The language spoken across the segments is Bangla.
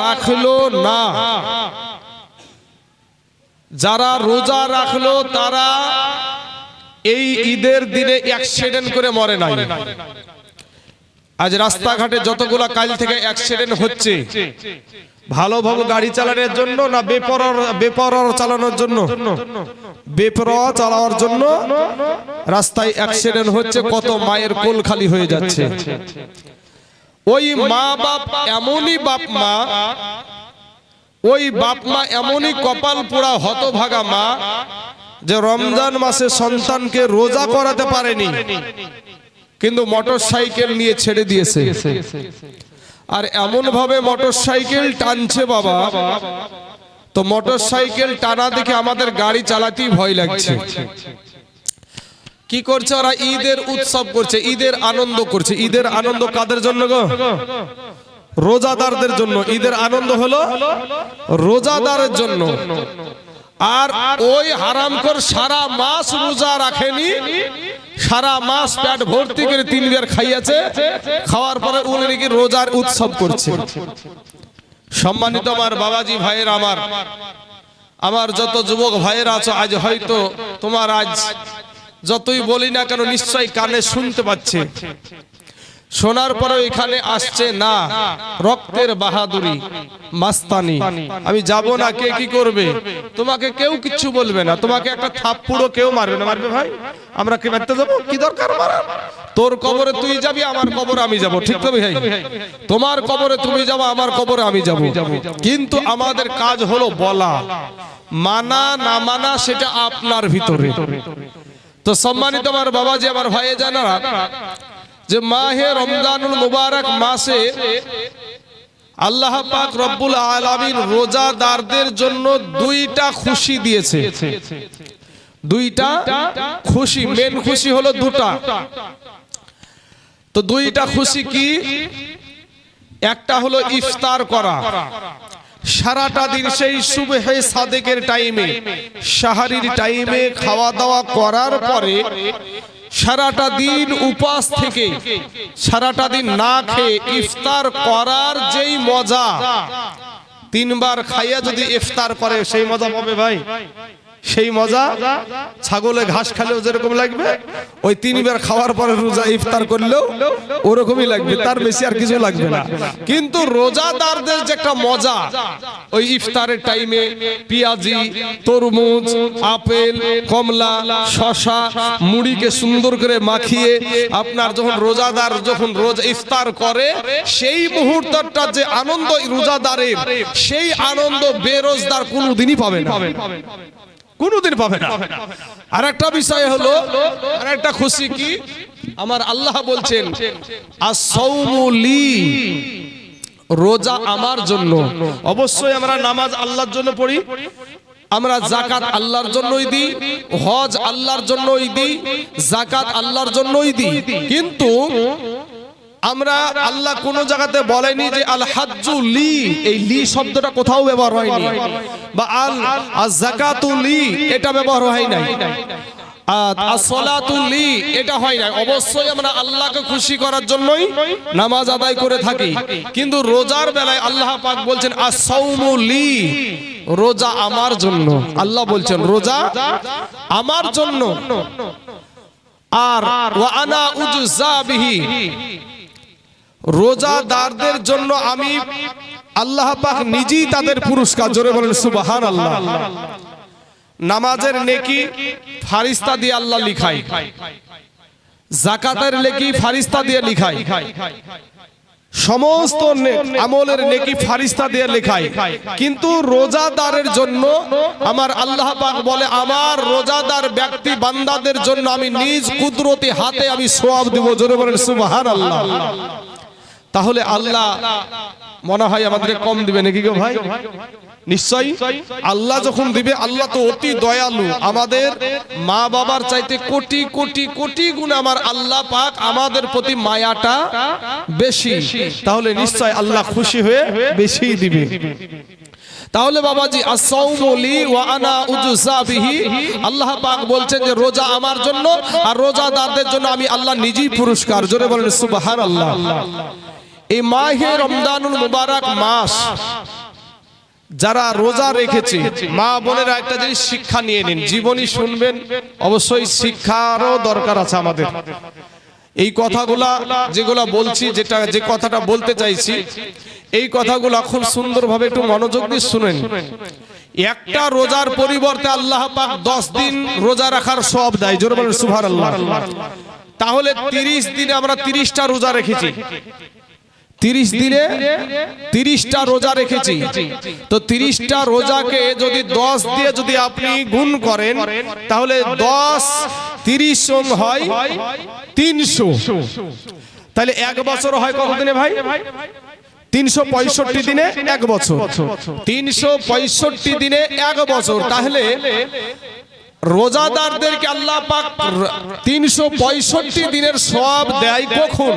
রাখলো না, যারা রোজা রাখলো তারা এই ঈদের দিনে অ্যাক্সিডেন্ট করে মরে নাই। আজ রাস্তাঘাটে যতগুলা কাল থেকে অ্যাক্সিডেন্ট হচ্ছে, ভালোভাবে গাড়ি চালানোর জন্য না বেপরোয়া চালানোর জন্য? বেপরোয়া চালানোর জন্য রাস্তায় অ্যাক্সিডেন্ট হচ্ছে, কত মায়ের কোল খালি হয়ে যাচ্ছে। ওই মা বাপ এমনই বাপ মা, ওই বাপ মা এমনই কপাল পোড়া হতভাগা মা যে রমজান মাসে সন্তানকে রোজা করাতে পারেনি, কিন্তু মোটরসাইকেল নিয়ে ছেড়ে দিয়েছে। আর এমন ভাবে মোটরসাইকেল টানছে বাবা, তো মোটরসাইকেল টানা দেখে আমাদের গাড়ি চালাতেই ভয় লাগছে। কি করছে ওরা? ঈদের উৎসব করছে, ঈদের আনন্দ করছে। ঈদের আনন্দ কাদের জন্য গো? রোজাদারদের জন্য। ঈদের আনন্দ হলো রোজাদারের জন্য। আর ওই হারামখোর সারা মাস রোজা রাখেনি, সারা মাস পেট ভর্তি করে 3 বার খাইয়াছে, খাওয়ার পরে উনি নাকি রোজার উৎসব করছে। সম্মানিত আমার বাবাজি ভাইয়েরা, আমার যত যুবক ভাইয়েরা আছো, আজ হয়তো তোমার আজ যতই বলি না কেন নিশ্চয়ই কানে শুনতে পাচ্ছে। শোনার পরে এখানে আসছে না, রক্তের বাহাদুরি, মাস্তানি। আমি যাব না, কে কি করবে? তোমাকে কেউ কিচ্ছু বলবে না, তোমাকে একটা থাপ্পড়ও কেউ মারবে না। মারবে ভাই? আমরা কি মারতে যাবো? কি দরকার মারার? তোর কবরে তুই যাবি, আমার কবরে আমি যাব, ঠিক তো ভাই? তোমার কবরে তুমি যাবো, আমার কবরে আমি যাব। কিন্তু আমাদের কাজ হলো বলা, মানা না মানা সেটা আপনার ভিতরে। তো সম্মানিত আমার বাবাজি, আমার ভাই জানারা, যে মাহে রমজানুল মুবারক মাসে আল্লাহ পাক রব্বুল আলামিন রোজাদারদের জন্য 2টা খুশি দিয়েছে। 2টা খুশি, মেন খুশি হলো 2টা। তো 2টা খুশি কি? একটা হলো ইফতার করা, সারাটা দিন সেই সুবহে সাদেকের টাইমে, সাহারির টাইমে খাওয়া দাওয়া করার পরে সারাটা দিন উপাস থেকে, সারাটা দিন না খেয়ে ইফতার করার যেই মজা, 3 বার খাইয়া যদি ইফতার করে সেই মজা পাবে ভাই। সেই মজা ছাগলে ঘাস খেলেও যেরকম লাগবে, ওই 3 বার খাওয়ার পরে রোজা ইফতার করলেও ওরকমই লাগবে, তার বেশি আর কিছু লাগবে না। কিন্তু রোজাদারদের যে একটা মজা, ওই ইফতারের টাইমে পেঁয়াজি, তরমুজ, আপেল, কমলা, শশা, মুড়িকে সুন্দর করে মাখিয়ে আপনার যখন রোজাদার যখন রোজা ইফতার করে, সেই মুহূর্তটা যে আনন্দ রোজাদারের, সেই আনন্দ বেরোজদার কোনোদিনই পাবে না, কোনোদিন পাবে না। আর একটা বিষয় হলো, আর একটা খুশি কি, আমার আল্লাহ বলছেন আস-সাওমু লি, রোজা আমার জন্য। অবশ্যই আমরা নামাজ আল্লাহর জন্য পড়ি, আমরা যাকাত আল্লাহর জন্যই দিই, হজ আল্লাহর জন্যই দিই, যাকাত আল্লাহর জন্যই দিই। কিন্তু আমরা আল্লাহ কোন জায়গাতে বলেনি যে আল হাজ্জু লি, এই লি শব্দটা কোথাও ব্যবহার হয়নি, বা আল যাকাতু লি এটা ব্যবহার হয় নাই, আসসালাতু লি এটা হয় না। অবশ্যই আমরা আল্লাহকে খুশি করার জন্যই নামাজ আদায় করে থাকি, কিন্তু রোজার বেলায় আল্লাহ পাক বলছেন আস-সাওমু লি, রোজা আমার জন্য। আল্লাহ বলছেন রোজা আমার জন্য। আর ওয়া আনা উজজা বিহি, রোজাদারদের জন্য আমি আল্লাহ পাক নিজেই তাদের পুরস্কার। জোরে বলেন সুবহানাল্লাহ। নামাজের নেকি ফারিস্তা দিয়ে আল্লাহ লিখায়, যাকাতের নেকি ফারিস্তা দিয়ে লিখায়, সমস্ত আমলের নেকি ফারিস্তা দিয়ে লেখায়। কিন্তু রোজাদারের জন্য আমার আল্লাহ পাক বলে আমার রোজাদার ব্যক্তি বান্দাদের জন্য আমি নিজ কুদরতি হাতে আমি সওয়াব দেব। জোরে বলেন সুবহানাল্লাহ। তাহলে আল্লাহ মনে হয় আমাদের কম দিবে নাকি গো ভাই? নিশ্চয়ই আল্লাহ যখন দিবে, আল্লাহ তো অতি দয়ালু, আমাদের মা বাবার চাইতে কোটি কোটি কোটি গুণ আমার আল্লাহ পাক আমাদের প্রতি মায়াটা বেশি। তাহলে নিশ্চয় আল্লাহ খুশি হয়ে বেশি দিবে। তাহলে বাবাজি আস-সাওমু লি ওয়া আনা উজজা বিহি, আল্লাহ পাক বলছেন যে রোজা আমার জন্য আর রোজাদারদের জন্য আমি আল্লাহ নিজেই পুরস্কার। জোরে বলেন সুবহানাল্লাহ। এই মাহে রমজানুল মুবারক মাস যারা রোজা রেখেছে মা বোনেরা একটা জিনিস শিক্ষা নিয়ে নিন, জীবনী শুনবেন, অবশ্যই শিক্ষারও দরকার আছে আমাদের। এই কথাগুলা যেগুলা বলছি, যে কথাটা বলতে চাইছি, এই কথাগুলো খুব সুন্দরভাবে একটু মনোযোগ দিয়ে শুনেন। একটা রোজার পরিবর্তে আল্লাহ পাক 10 দিন রোজা রাখার সওয়াব দেয়। জোরে বলেন সুবহানাল্লাহ। তাহলে 30 দিনে আমরা 30টা রোজা রেখেছি, 30 দিনে 30টা রোজা রেখেছি। তো 30টা রোজাকে যদি 10 দিয়ে যদি আপনি গুণ করেন, তাহলে 10 30 হয় 300। তাহলে এক বছর হয় কত দিনে ভাই? 365 দিনে এক বছর। 365 দিনে এক বছর। তাহলে রোজাদারদেরকে আল্লাহ পাক 365 দিনের সওয়াব দেয় কখন,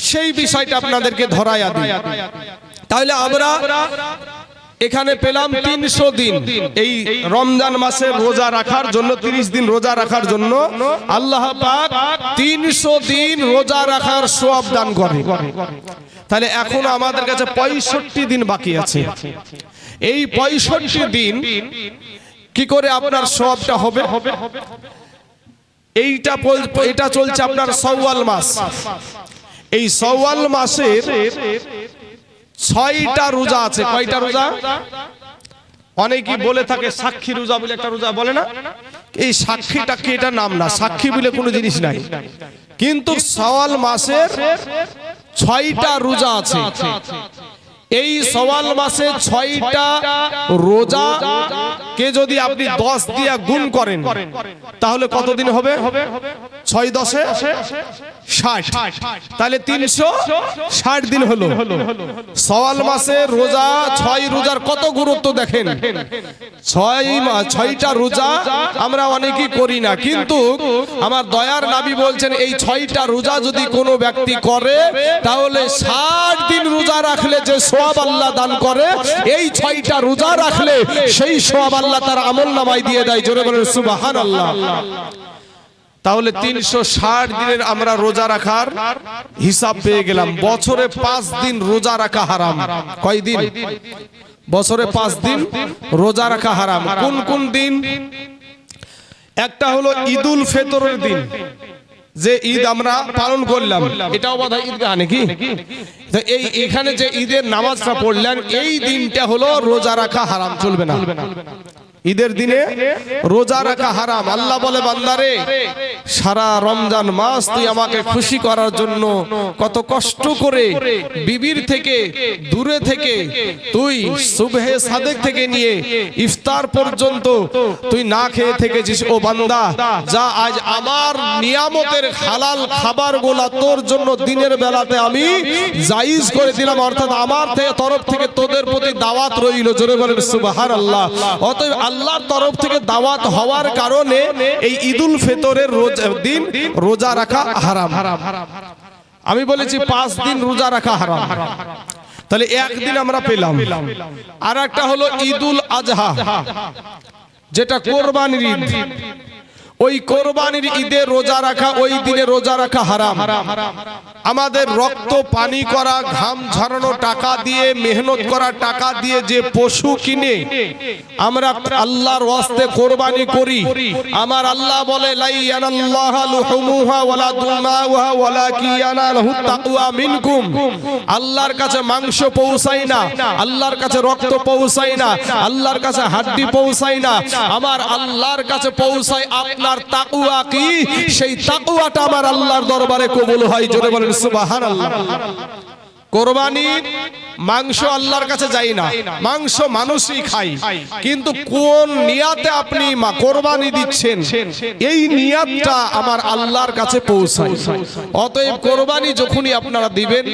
সেই বিষয়টা আপনাদেরকে ধরায়া দিই। তাহলে আমরা এখানে পেলাম 300 দিন এই রমজান মাসে রোজা রাখার জন্য, 30 দিন রোজা রাখার জন্য আল্লাহ পাক 300 দিন রোজা রাখার সওয়াব দান করে। তাহলে এখন আমাদের কাছে 65 দিন বাকি আছে। এই 65 দিন কি করে আপনার সওয়াবটা হবে? এটা চলছে আপনার শাওয়াল মাস। এই শাওয়াল মাসের 6টা রোজা আছে। কয়টা রোজা? অনেকেই বলে থাকে সাক্ষী রোজা বলে একটা রোজা বলে না। এই সাক্ষীটা কি? এটা নাম না, সাক্ষী বলে কোনো জিনিস নাই। কিন্তু শাওয়াল মাসের 6টা রোজা আছে। এই শাওয়াল মাসে 6টা রোজা কে যদি আপনি 10 দিয়ে গুণ করেন, তাহলে কত দিন হবে? 6 10 60। তাহলে 360 দিন হলো। শাওয়াল মাসে রোজা, 6 রোজার কত গুরুত্ব দেখেন। 6টা রোজা আমরা অনেকেই করি না, কিন্তু আমার দয়ার নবী বলছেন এই 6টা রোজা যদি কোনো ব্যক্তি করে, তাহলে 60 দিন রোজা রাখলে যে সওয়াব আল্লাহ দান করে, এই 6টা রোজা রাখলে সেই সওয়াব আল্লাহ তার আমলনামায় দিয়ে দেয়। জোরে বলেন সুবহানাল্লাহ। তাহলে 360 দিনের আমরা রোজা রাখার হিসাব পেয়ে গেলাম। বছরে 5 দিন রোজা রাখা হারাম। কয় দিন? বছরে 5 দিন রোজা রাখা হারাম। কোন কোন দিন? একটা হলো ঈদুল ফিতরের দিন, যে ঈদ আমরা পালন করলাম, এটাও বোধহয় ঈদগাহ নাকি? তো এখানে যে ঈদের নামাজটা পড়লেন, এই দিনটা হলো রোজা রাখা হারাম, চলবে না। ঈদের দিনে রোজা রাখা হারাম। আল্লাহ বলে, বান্দারে সারা রমজান মাস তুই আমাকে খুশি করার জন্য কত কষ্ট করে বিবির থেকে দূরে থেকে তুই সুবহে সাদেক থেকে নিয়ে ইফতার পর্যন্ত তুই না খেয়ে থেকেছিস। ও বান্দা, যা আজ আমার নিয়ামতের হালাল খাবারগুলো তোর জন্য দিনের বেলাতে আমি জায়েজ করে দিলাম, অর্থাৎ আমার তরফ থেকে তোদের প্রতি দাওয়াত রইল। জোরে বলেন সুবহানাল্লাহ। অতএব আল্লাহর তরফ থেকে দাওয়াত হওয়ার কারণে এই ঈদুল ফিতরের দিন রোজা রাখা হারাম। আমি বলেছি 5 দিন রোজা রাখা হারাম। তাহলে একদিন আমরা পেলাম। আর একটা হলো ঈদুল আজহা, যেটা কোরবানির ঈদ। ওই কোরবানির ঈদে রোজা রাখা, ওই দিনে রোজা রাখা হারাম। আমাদের রক্ত পানি করা, ঘাম ঝরানো টাকা দিয়ে, মেহনত করা টাকা দিয়ে যে পশু কিনে আমরা আল্লাহর ওয়াস্তে কোরবানি করি, আমার আল্লাহ বলে লা ইয়ানাল্লাহু লুহুমুহা ওয়ালা দুমাউহা ওয়ালাকিন ইয়ানালুহুত তাকওয়া মিনকুম। আল্লাহর কাছে মাংস পৌঁছায় না, আল্লাহর কাছে রক্ত পৌঁছায় না, আল্লাহর কাছে হাড্ডি পৌঁছায় না, আমার আল্লাহর কাছে পৌঁছায় আপনার তাকওয়া। কি সেই তাকওয়াটা আমার আল্লাহর দরবারে কবুল হয়। জোরে বলেন সুবহানাল্লাহ। কোরবানির মাংস আল্লাহর কাছে যায় না, মাংস মানুষই খায়, কিন্তু কোন নিয়াতে আপনি কোরবানি দিচ্ছেন, এই নিয়াতটা আমার আল্লাহর কাছে পৌঁছায়। অতএব কোরবানি যখনই আপনারা দিবেন,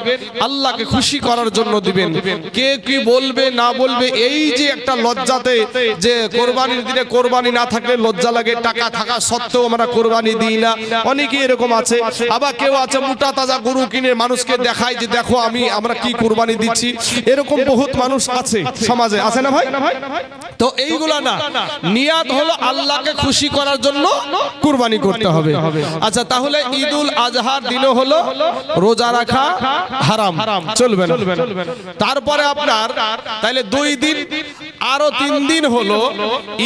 আল্লাহকে খুশি করার জন্য দিবেন। কে কি বলবে না বলবে, এই যে একটা লজ্জাতে, যে কোরবানির দিনে কোরবানি না থাকলে লজ্জা লাগে, টাকা থাকা সত্ত্বেও আমরা কোরবানি দিই না, অনেকে এরকম আছে। আবার কেউ আছে মোটা তাজা গরু কিনে মানুষকে দেখায় যে দেখো আমরা কি কোরবানি দিচ্ছি, এরকম বহুত মানুষ আছে সমাজে, আছে না ভাই? তো এইগুলা না, নিয়াত হলো আল্লাহকে খুশি করার জন্য কুরবানি করতে হবে। আচ্ছা, তাহলে ঈদুল আজহার দিনও হলো রোজা রাখা হারাম, চলবে না। তারপরে আপনার তাহলে 2 দিন, আরো 3 দিন হলো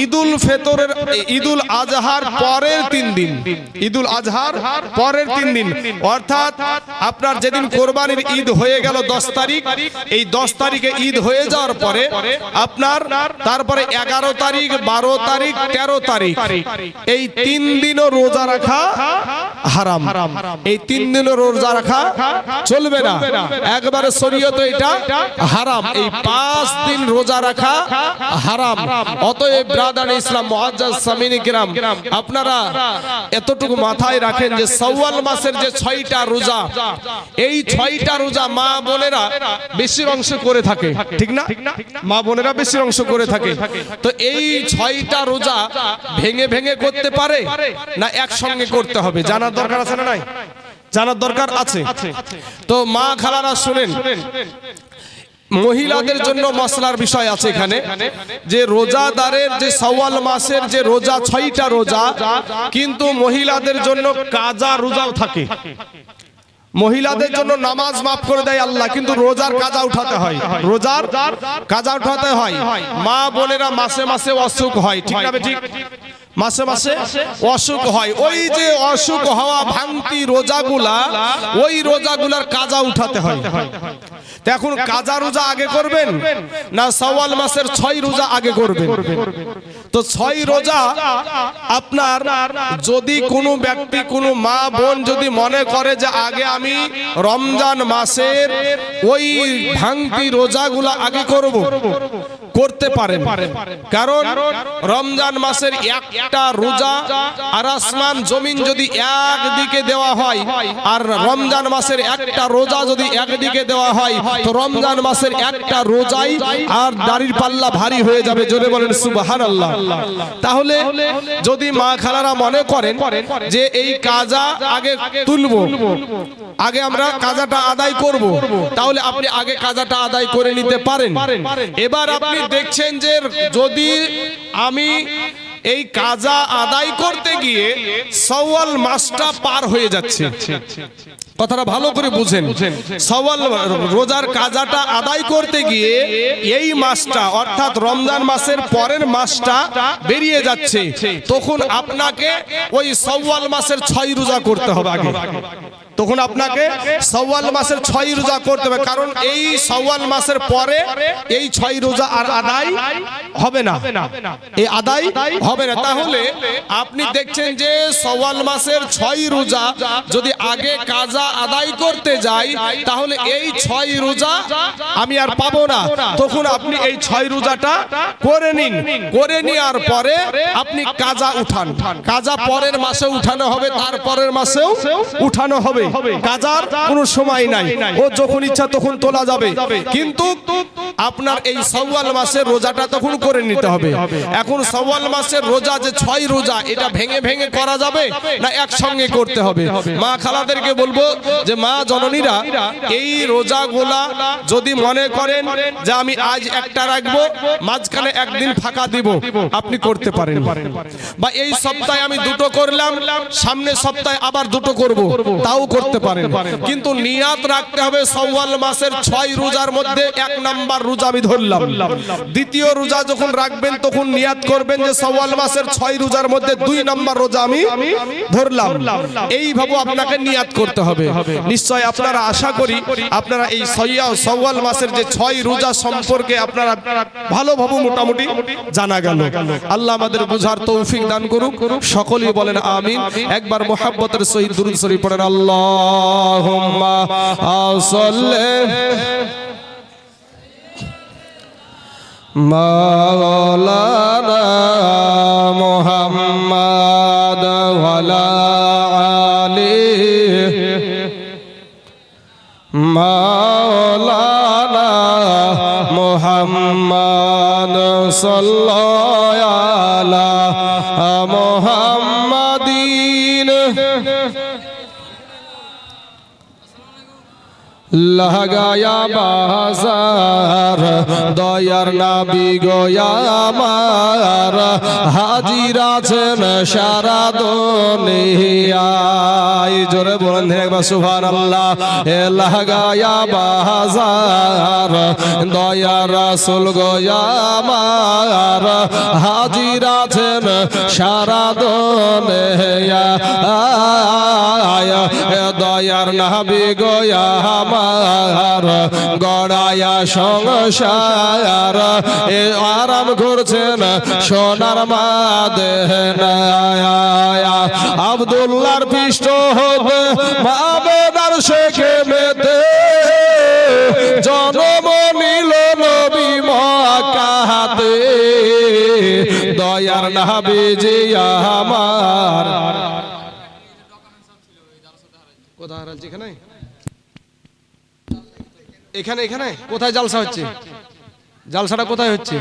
ঈদুল ফিতরের, ঈদুল আজহার পরের 3 দিন, ঈদুল আজহার পরের 3 দিন, অর্থাৎ আপনার যেদিন কোরবানির ঈদ হয়ে গেল 10 তারিখ, এই 10 তারিখে ঈদ হয়ে যাওয়ার পরে আপনার তারপরে 11 তারিখ, 12 তারিখ, 13 তারিখ, এই 3 দিনও রোজা রাখা হারাম। এই 3 দিনও রোজা রাখা চলবে না, একবারে শরীয়তে এটা হারাম। এই 5 দিন রোজা রাখা হারাম। অতএব ব্রাদার ইসলাম মুআজ্জাজ সামিনী কিরাম, আপনারা এতটুকু মাথায় রাখেন যে শাওয়াল মাসের যে 6টা রোজা, এই 6টা রোজা মা বোনেরা বেশির অংশ করে থাকে, ঠিক না? মা বোনেরা বেশির অংশ করে থাকে। তো এই 6টা রোজা ভেঙে ভেঙে করতে পারে না একসঙ্গে করতে হবে? জানার দরকার আছে না নাই? জানার দরকার আছে। তো মা খালারা শুনেন, মহিলাদের জন্য মশলার বিষয় আছে এখানে, যে রোজাদারের যে শাওয়াল মাসের যে রোজা 6টা রোজা, কিন্তু মহিলাদের জন্য কাজা রোজাও থাকে। মহিলাদের জন্য নামাজ মাফ করে দেয় আল্লাহ, কিন্তু রোজার কাজা উঠাতে হয়, রোজার কাজা উঠাতে হয়। মা বোনেরা মাসে মাসে অসুখ হয়, ঠিক না ঠিক? মাসে মাসে অসুখ হয়, ওই যে অসুখ হওয়া ভাঙতি রোজাগুলা, ওই রোজাগুলার কাজা উঠাতে হয়। এখন কাজা রোজা আগে করবেন না শাওয়াল মাসের 6 রোজা আগে করবেন? তো 6 রোজা আপনার, যদি কোনো ব্যক্তি, কোনো মা বোন যদি মনে করে যে আগে আমি রমজান মাসের ওই ভাঙতি রোজাগুলা আগে করব, করতে পারেন। কারণ রমজান মাসের একটা রোজা আর আসমান জমিন যদি একদিকে দেওয়া হয়, আর রমজান মাসের একটা রোজা যদি একদিকে দেওয়া হয়, তো রমজান মাসের একটা রোজাই আর দাড়ির পাল্লা ভারী হয়ে যাবে। জোরে বলেন সুবহানাল্লাহ। তাহলে যদি মা খালারা মনে করেন যে এই কাজা আগে তুলবো, আগে আমরা কাজাটা আদায় করব, তাহলে আপনি আগে কাজাটা আদায় করে নিতে পারেন। এবার আপনি দেখছেন যে যদি আমি এই কাজা আদায় করতে গিয়ে শাওয়াল মাসটা পার হয়ে যাচ্ছে, কথাটা ভালো করে বুঝেন, শাওয়াল রোজার কাজাটা আদায় করতে গিয়ে এই মাসটা অর্থাৎ রমজান মাসের পরের মাসটা বেরিয়ে যাচ্ছে, তখন আপনাকে ওই শাওয়াল মাসের 6 রোজা করতে হবে আগে। তখন আপনাকে শাওয়াল মাসের 6 রোজা করতে হবে, কারণ এই শাওয়াল মাসের পরে এই 6 রোজা আর আদায় হবে না, এই আদায় হবে না। তাহলে আপনি দেখছেন যে শাওয়াল মাসের 6 রোজা যদি আগে কাজা আদায় করতে যাই, তাহলে এই 6 রোজা আমি আর পাবো না। তখন আপনি এই 6 রোজাটা করে নিন, করে নেওয়ার পরে আপনি কাজা উঠান। কাজা পরের মাসে উঠানো হবে, তারপরের মাসেও উঠানো হবে, কাজার কোনো সময় নাই, ও যখন ইচ্ছা তখন তোলা যাবে। কিন্তু আপনার এই শাওয়াল মাসের রোজাটা তখন করে নিতে হবে। এখন শাওয়াল মাসের রোজা যে 6 রোজা, এটা ভেঙে ভেঙে করা যাবে না একসঙ্গে করতে হবে? মা খালাদেরকে বলবো যে মা জননীরা, এই রোজাগুলা যদি মনে করেন যে আমি আজ একটা রাখবো, মাঝখানে একদিন ফাঁকা দিব, আপনি করতে পারেন। বা এই সপ্তাহে আমি 2টো করলাম, সামনের সপ্তাহে আবার 2টো করব, তাও করতে পারেন। কিন্তু নিয়াত রাখতে হবে শাওয়াল মাসের 6 রোজার মধ্যে 1 নাম্বার রোজা আমি ধরলাম। দ্বিতীয় রোজা যখন রাখবেন তখন নিয়াত করবেন যে শাওয়াল মাসের 6 রোজার মধ্যে 2 নাম্বার রোজা আমি ধরলাম। এইভাবে আপনাকে নিয়াত করতে হবে। নিশ্চয় আপনারা, আশা করি আপনারা এই শাওয়াল মাসের যে 6 রোজা সম্পর্কে আপনারা ভালোভাবে মোটামুটি জানা গেল। আল্লাহ আমাদের বুঝার তৌফিক দান করুক। সকলেই বলেন আমিন। একবার মুহাব্বতের সহিত দুরূদ শরীফ পড়েন। আল্লাহুম্মা সাল্লি মাওলানা মুহাম্মাদ ওয়া আলা আলিহি মাওলানা মুহাম্মাদ সাল্লাল্লাহু আলা মুহাম্মাদিন লাগায়া বাজার দয়ার নবী গো আমার হাজির আছেন সারা দুনিয়ায় জোরে বলেন একবার সুবহানাল্লাহ লাগায়া বাজার দয়ার রাসূল গো আমার হাজির আছেন সারা দুনিয়ায় দয়ার নবী গো আমার গড়ায়া সংসার আরাম করছেন সোনার মাদেনায় আব্দুল্লাহর পৃষ্ঠ হতে মাবেদার শেখে মেতে জন্ম নিল নবী মক্কাতে দয়ার নবীজি আমার কোথায় হারালছে এখানে এখানে কোথায় জালসা হচ্ছে জালসাটা কোথায় হচ্ছে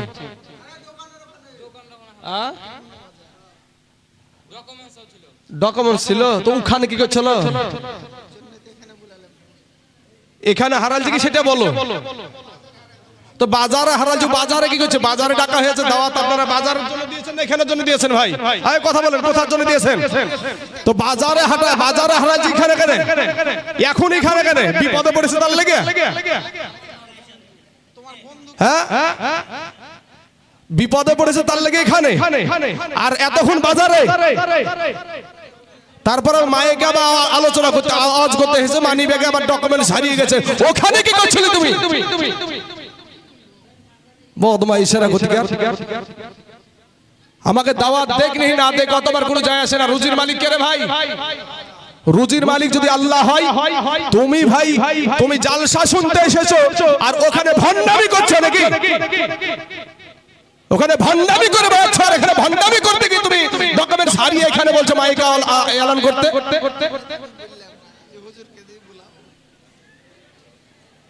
ডকুমেন্ট ছিল তো ওখানে কি করছিল এখানে হারালছে কি সেটা বলো তো বাজারে হারালছে বাজারে কি করছে বাজারে ডাকা হয়েছে দাওয়াত আপনারা বাজারের জন্য দিয়েছেন না এখানের জন্য দিয়েছেন ভাই আরে কথা বলেন কোথার জন্য দিয়েছেন তো বাজারে হারালছে এখানে কেন এখন এখানে কেন বিপদে পড়েছে তার লেগে হ্যাঁ বিপদে পড়েছে তার লেগে এখানে আর এতক্ষণ বাজারে তারপরে মায়েকে আবার আলোচনা করতে আওয়াজ করতে এসে মানি ব্যাগে আবার ডকুমেন্ট হারিয়ে গেছে ওখানে কি করছিলে তুমি বদমা ইশারা গতিকার আমাকে দাওয়াত দেখ নেই না দেখ কতবার কোনো যায় আসে না রুজির মালিক কে রে ভাই রুজির মালিক যদি আল্লাহ হয় তুমি ভাই তুমি জালসা শুনতে এসেছো আর ওখানে ভণ্ডামি করছো নাকি ওখানে ভণ্ডামি করে বেড়াচ্ছ আর এখানে ভণ্ডামি করতে কি তুমি ডকুমেন্ট হারিয়ে এখানে বলছো মাইকে এলান করতে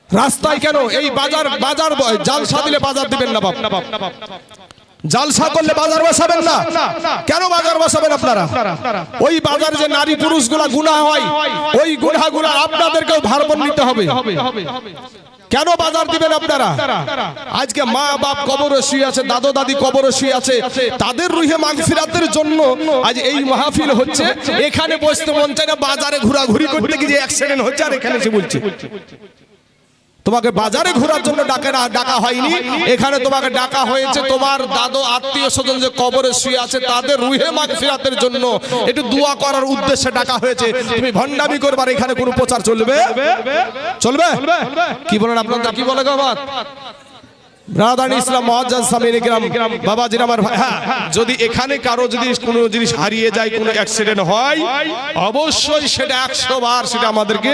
রাস্তায় কেন এই বাজার জালসা দিলে বাজার দিবেন না বাপ জালসা করলে বাজার বসাবেন না কেন বাজার বসাবেন আপনারা ওই বাজার যে নারী পুরুষ গুলা গুনাহ হয় ওই গুনাহগুলো আপনাদেরকেও ভারবন নিতে হবে কেন বাজার দিবেন আপনারা আজকে মা বাপ কবরে শুয়ে আছে দাদু দাদি কবরে শুয়ে আছে তাদের রুহে মাগফিরাতের জন্য আজ এই মাহফিল হচ্ছে এখানে বসতে মন চায় না বাজারে ঘোরাঘুরি করতে গিয়ে অ্যাক্সিডেন্ট হচ্ছে আর এখানে এসে বলছে তোমাকে বাজারে ঘোরার জন্য ডাকা হয়নি এখানে তোমাকে ডাকা হয়েছে তোমার দাদু আত্মীয় স্বজন যে কবরে শুয়ে আছে তাদের রুহে মাগফিরাতের জন্য একটু দোয়া করার উদ্দেশ্যে ডাকা হয়েছে তুমি ভণ্ডামি করবার এখানে কোনো প্রচার চলবে কি বলেন আপনাদের কি বলে গো বাত ব্রাদার ইসলাম মুআজ্জাজ সামির ইকরাম বাবাজি আমার ভাই হ্যাঁ যদি এখানে কারো যদি কোনো জিনিস হারিয়ে যায় কোনো অ্যাক্সিডেন্ট হয় অবশ্যই সেটা 100 বার সেটা আমাদেরকে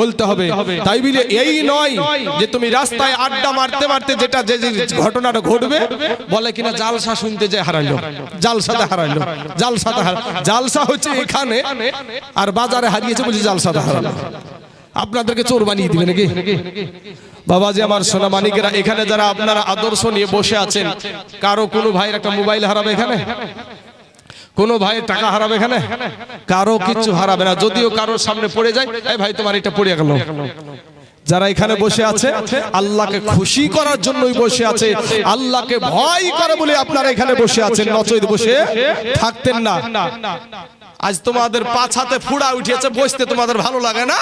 বলতে হবে তাই বলে এই নয় যে তুমি রাস্তায় আড্ডা মারতে মারতে যেটা যে ঘটনাটা ঘটবে বলে কিনা জালসা শুনতে যে হারাইলো জালসা হচ্ছে এখানে আর বাজারে হারিয়েছে বলছে জালসাতে হারালো আপনাদেরকে চোর বানিয়ে দিবে নাকি বাবাজি আমার সোনা মানিকেরা এখানে যারা আপনারা আদর্শ নিয়ে বসে আছেন কারো কোনো ভাইয়ের একটা মোবাইল হারাবে এখানে কোনো ভাইয়ের টাকা হারাবে এখানে কারো কিছু হারাবে না যদিও কারোর সামনে পড়ে যায় এই ভাই তোমার এটা পড়ে গেল যারা এখানে বসে আছে আল্লাহকে খুশি করার জন্যই বসে আছে আল্লাহকে ভয় করে বলে আপনারা এখানে বসে আছেন নচেত বসে থাকতেন না আজ তোমাদের পাঁচ হাতে ফুড়া উঠেছে বসতে তোমাদের ভালো লাগে না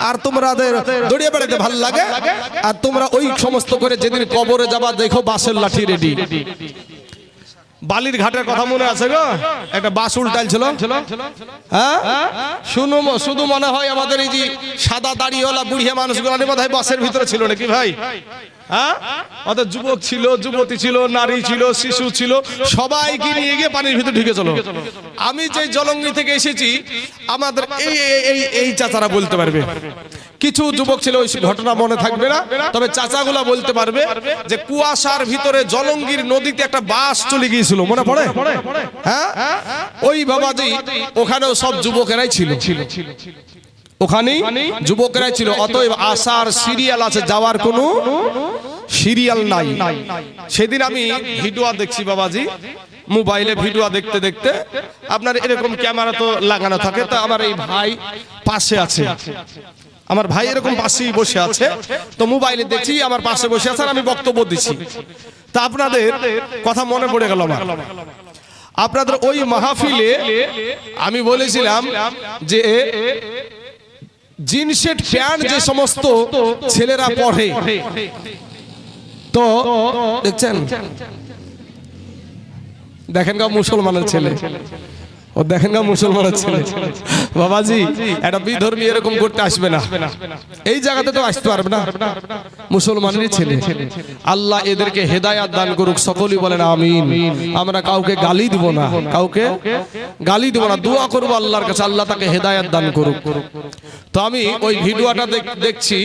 আর তোমাদের দড়িয়ে বেড়াতে ভালো লাগে আর তোমরা ওই সমস্ত করে যেদিন কবরে যাবা দেখো বাঁশের লাঠি রেডি বালির ঘাটের কথা মনে আছে গো একটা বাস উল্টাল ছিল হ্যাঁ শুধু মনে হয় আমাদের এই যে সাদা দাড়িওয়ালা বুড়িয়া মানুষগুলো বোধহয় বাসের ভিতরে ছিল নাকি ভাই হ্যাঁ অর্থাৎ যুবক ছিল যুবতী ছিল নারী ছিল শিশু ছিল সবাইকে নিয়ে গিয়ে পানির ভিতরে ঢুকে চলো আমি যে জলঙ্গি থেকে এসেছি আমাদের এই চাচারা বলতে পারবে কিছু যুবক ছিল ওই ঘটনা মনে থাকবে না তবে চাচাগুলা বলতে পারবে যে কুয়াশার ভিতরে জলঙ্গির নদীতে একটা বাস চলে গিয়েছিল মনে পড়ে হ্যাঁ ওই বাবাজি ওখানেও সব যুবকেরাই ছিল ওখানে যুবকেরাই ছিল অতএব আসার সিরিয়াল আছে যাওয়ার কোনো সিরিয়াল নাই সেদিন আমি ভিডিও দেখছি বাবাজি মোবাইলে ভিডিও দেখতে দেখতে আপনার এরকম ক্যামেরা তো লাগানো থাকে তো আমার এই ভাই পাশে আছে আমার ভাই এরকম পাশেই বসে আছে, তো মোবাইলে দেখছি আমার পাশে বসে আছে আর আমি বক্তব্য দিচ্ছি। তা আপনাদের কথা মনে পড়ে গেল আমার, আপনাদের ওই মাহফিলে আমি বলেছিলাম যে জিন্সের প্যান্ট যে সমস্ত ছেলেরা পরে, তো দেখছেন দেখেন গা মুসলমানের ছেলে, ও দেখেন গা মুসলমানের ছেলে। বাবাজি একটা বিধর্মী এরকম করতে আসবে না, এই জায়গাতে তো আসতে পারবে না, মুসলমানেরই ছেলে। আল্লাহ এদেরকে হেদায়াত দান করুক, সকলেই বলেন আমিন। আমরা কাউকে গালি দিব না, কাউকে গালি দিব না, দোয়া করবো আল্লাহর কাছে আল্লাহ তাকে হেদায়াত দান করুক। তো আমি ওই ভিডিওটা দেখছি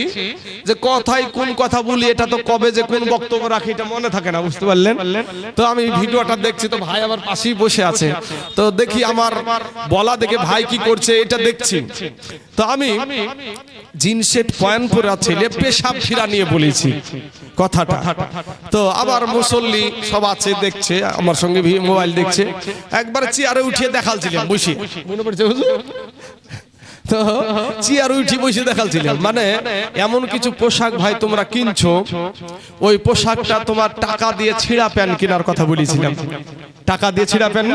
যে কথাই কোন কথা বলি, এটা তো কবে যে কোন বক্তব্য রাখি এটা মনে থাকে না, বুঝতে পারলেন? তো আমি ভিডিওটা দেখছি, তো ভাই আমার পাশেই বসে আছে, তো দেখি আমার বলা দেখে ভাই কি করছে এটা দেখছি। তো আমি জিন্সের প্যান্ট পরা ছেলে পেশাব ফিরা নিয়ে বলেছি কথাটা। তো আবার মুসল্লি সব আছে দেখছে, আমার সঙ্গে মোবাইল দেখছে, একবার চেয়ারে উঠিয়ে দেখালছিলাম বসে, মনে পড়ছে হুজুর? তো চেয়ারে উঠে বসে দেখালছিলাম, মানে এমন কিছু পোশাক ভাই তোমরা কিনছো, ওই পোশাকটা তোমার টাকা দিয়ে ছিঁড়া প্যান্ট কেনার কথা বলেছিলাম, টাকা দিয়ে ছিঁড়া প্যান্ট,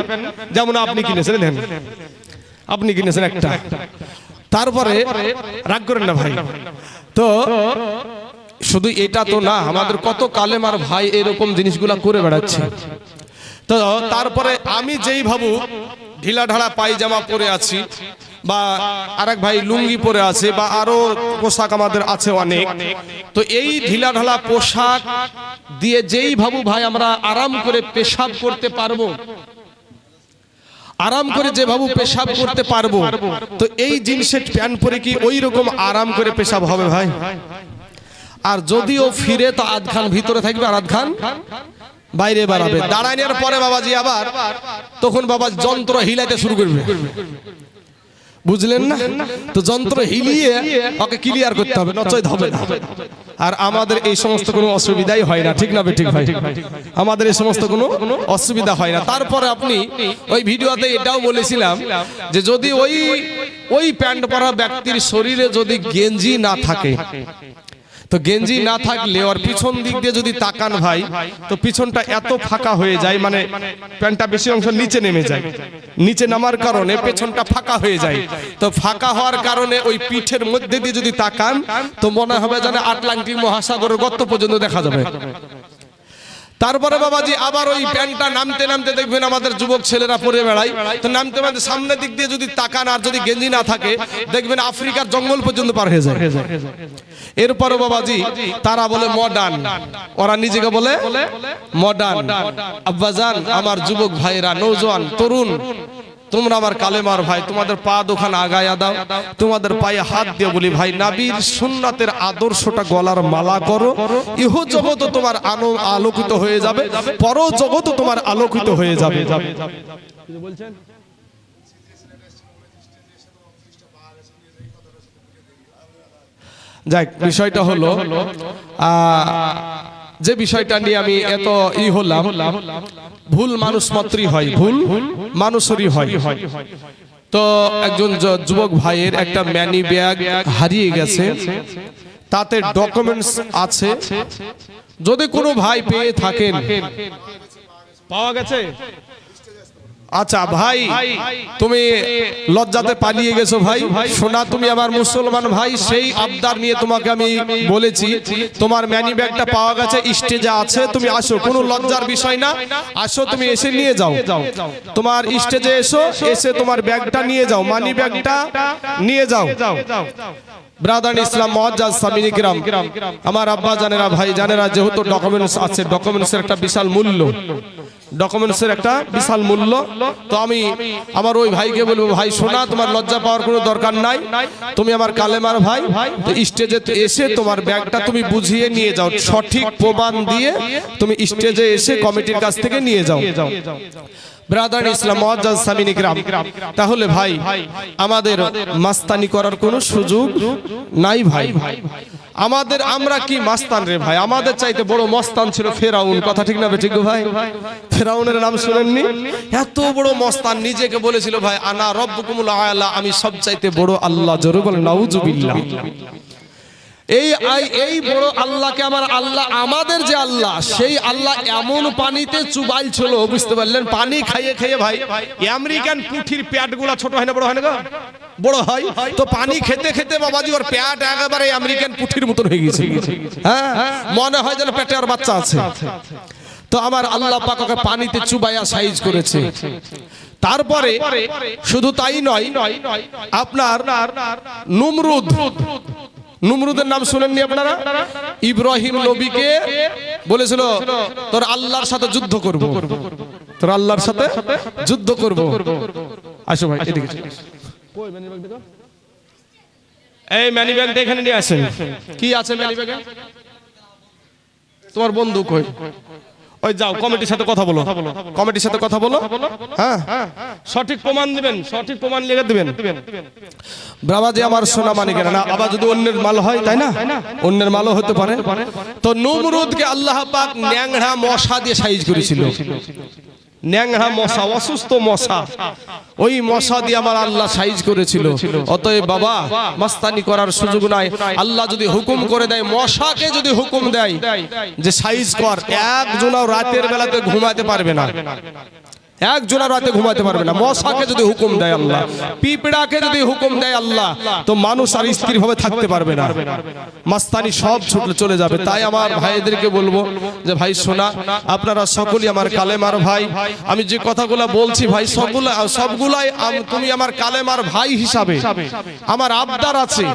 যেমন আপনি কিনেছেন, আপনি কিনেছেন একটা, তারপরে রাগ করেন না ভাই। তো শুধু এটা তো না, আমাদের কত কালেমার ভাই এরকম জিনিসগুলা করে বেড়াচ্ছে। তো তারপরে আমি যেই ভাবু ঢিলা ঢালা পায়জামা পরে আছি, বা আরেক ভাই লুঙ্গি পরে আছে, বা আরো পোশাক আমাদের আছে অনেক, তো এই ঢিলা ঢালা পোশাক দিয়ে যেই ভাবু ভাই আমরা আরাম করে পেশাব করতে পারবো, আরাম করে যে ভাবু পেশাব করতে পারবো, তো এই জিন্সের প্যান্ট পরে কি ওই রকম আরাম করে পেশাব হবে ভাই? আর যদিও ফিরে তো আধখান ভিতরে থাকবে আর আধখান বাইরে বাড়াবে। দাঁড়ানোর পরে বাবাজি আবার তখন বাবা যন্ত্র হিলাইতে শুরু করবে, বুঝলেন না? তো যন্ত্র হিলিয়ে ওকে ক্লিয়ার করতে হবে, নচয় হবে না। আর আমাদের এই সমস্ত কোনো অসুবিধাই হয় না, ঠিক না ঠিক ভাই? আমাদের এই সমস্ত কোনো অসুবিধা হয় না। তারপরে আপনি ওই ভিডিওতে এটাও বলেছিলাম যে যদি ওই প্যান্ট পরা ব্যক্তির শরীরে যদি গেঞ্জি না থাকে, তো গেঞ্জি না থাকলে ওর পিছন দিক দিয়ে যদি তাকান ভাই, তো পিছনটা এত ফাঁকা হয়ে যায়, মানে প্যান্টটা বেশি অংশ নিচে নেমে যায়, নিচে নামার কারণে পেছনটা ফাঁকা হয়ে যায়। তো ফাঁকা হওয়ার কারণে ওই পিঠের মধ্যে দিয়ে যদি তাকান, তো মনে হবে যেন আটলান্টিক মহাসাগরের গর্ত পর্যন্ত দেখা যাবে। তারপরে বাবাজি আবার ওই প্যান্টটা নামতে নামতে দেখবেন আমাদের যুবক ছেলেরা পরে বেড়ায়, তো নামতে নামতে সামনের দিক দিয়ে যদি তাকান আর যদি গেঞ্জি না থাকে, দেখবেন আফ্রিকার জঙ্গল পর্যন্ত পার হয়ে যায়। এরপরে বাবাজি তারা বলে মডার্ন, ওরা নিজেকে বলে মডার্ন। আব্বাজান আমার যুবক ভাইরা, নওজোয়ান তরুণ, তোমরা আমার কালেমার ভাই, তোমাদের পা দুখান আগায়া দাও, তোমাদের পায়ে হাত দিয়ে বলি ভাই নবীর সুন্নাতের আদর্শটা গলার মালা করো, ইহ জগৎ তোমার আলোকিত হয়ে যাবে, পর জগৎ তোমার আলোকিত হয়ে যাবে। বলছেন যাক, বিষয়টা হলো যে বিষয়টা নিয়ে আমি এত হলাম, ভুল মানুষ মাত্রই হয়, ভুল মানুষেরই হয়। তো একজন যুবক ভাইয়ের একটা ম্যানি ব্যাগ হারিয়ে গেছে, তাতে ডকুমেন্টস আছে, যদি কোনো ভাই পেয়ে থাকেন। পাওয়া গেছে? আচ্ছা ভাই, তুমি লজ্জাতে পালিয়ে গেছো ভাই, শোনা তুমি আমার মুসলমান ভাই, সেই আবদার নিয়ে তোমাকে আমি বলেছি, তোমার ম্যানি ব্যাগটা পাওয়া গেছে, স্টেজে আছে, তুমি আসো, কোনো লজ্জার বিষয় না, আসো তুমি এসে নিয়ে যাও, তোমার স্টেজে এসো, এসে তোমার ব্যাগটা নিয়ে যাও, মানি ব্যাগটা নিয়ে যাও। ব্রাদার ইসলাম মুআজ্জাজ সামিনী কিরাম, আমার আব্বা জানেরা, ভাই জানেরা, যেহেতু ডকুমেন্টস আছে, ডকুমেন্টসের একটা বিশাল মূল্য, ডকুমেন্টসের একটা বিশাল মূল্য। তো আমি আমার ওই ভাইকে বলবো, ভাই শোনা, তোমার লজ্জা পাওয়ার কোনো দরকার নাই, তুমি আমার কালেমার ভাই, তো স্টেজে এসে তোমার ব্যাগটা তুমি বুঝিয়ে নিয়ে যাও, সঠিক প্রমাণ দিয়ে তুমি স্টেজে এসে কমিটির কাছ থেকে নিয়ে যাও। ব্রাদার ইসলাম মুআজ্জাজ সামিনী কিরাম, তাহলে ভাই আমাদের মাস্তানি করার কোনো সুযোগ নাই ভাই। আমরা কি মাস্তান রে ভাই, আমাদের চাইতে বড় মস্তান ছিল ফেরাউন, কথা ঠিক না বেঠিক ভাই? ফেরাউনের নাম শুনেননি? এত বড় মস্তান, নিজেকে বলেছিল ভাই আনা রব্বুকুমুল আলা, আমি সবচাইতে বড় আল্লাহ। জোরে বলেন নাউজুবিল্লাহ। এই বড় আল্লাহকে আল্লাহ, আমাদের যে আল্লাহ, সেই আল্লাহ এমন পানিতে চুবাইল ছিল, বুঝতে পারলেন? পানি খাইয়ে খাইয়ে ভাই আমেরিকান পুঁঠির পেটগুলা ছোট হয় না বড় হয় না? বড় হয়। তো পানি খেতে খেতে বাবাজি ওর পেট একেবারে আমেরিকান পুঁঠির মতন হয়ে গেছে। হ্যাঁ, মনে হয় যেন পেটে আর বাচ্চা আছে। তো আমার আল্লাহ পাক ওকে পানিতে চুবাইয়া সাইজ করেছে। তারপরে শুধু তাই নয়, আপনার নমরুদের নাম শুনেননি আপনারা? ইব্রাহিম নবীকে বলেছিল তোর আল্লাহর সাথে যুদ্ধ করব, তোর আল্লাহর সাথে যুদ্ধ করব। আসো ভাই এদিকে, এই ম্যানি ব্যাগটা এখানে নিয়ে আসেন। কি আছে ম্যানি ব্যাগে? তোমার বন্ধু কই? ওই যাও কমিটির সাথে কথা বলো, কমিটির সাথে কথা বলো। হ্যাঁ, সঠিক প্রমাণ দিবেন, সঠিক প্রমাণ লিখে দিবেন। বাবাজি আমার সোনা মানিকেরা না, আবার যদি অন্যের মাল হয়, তাই না? অন্যের মালও হতে পারে। তো নমরুদকে আল্লাহ পাক ন্যাংড়া মশা দিয়ে সাইজ করেছিল। ন্যাংড়া মশা, অসুস্থ মশা, ওই মশা দিয়ে আমার আল্লাহ সাইজ করেছিল। অতএব বাবা মাস্তানি করার সুযোগ নাই। আল্লাহ যদি হুকুম করে দেয়, মশাকে যদি হুকুম দেয় যে সাইজ কর, একজনও রাতের বেলাতে ঘুমাতে পারবে না, একজনের রাতে ঘুমাতে পারবে না। মশাকে যদি হুকুম দেয় আল্লাহ, পিঁপড়াকে যদি হুকুম দেয় আল্লাহ, তো মানুষ আর স্থির ভাবে থাকতে পারবে না, মাস্তানি সব ছুটে চলে যাবে। তাই আমার ভাইদেরকে বলবো যে ভাই শোনা, আপনারা সকলেই আমার কালেমার ভাই। আমি যে কথাগুলো বলছি ভাই সবগুলাই তুমি আমার কালেমার ভাই হিসাবে আমার আবদার আছে।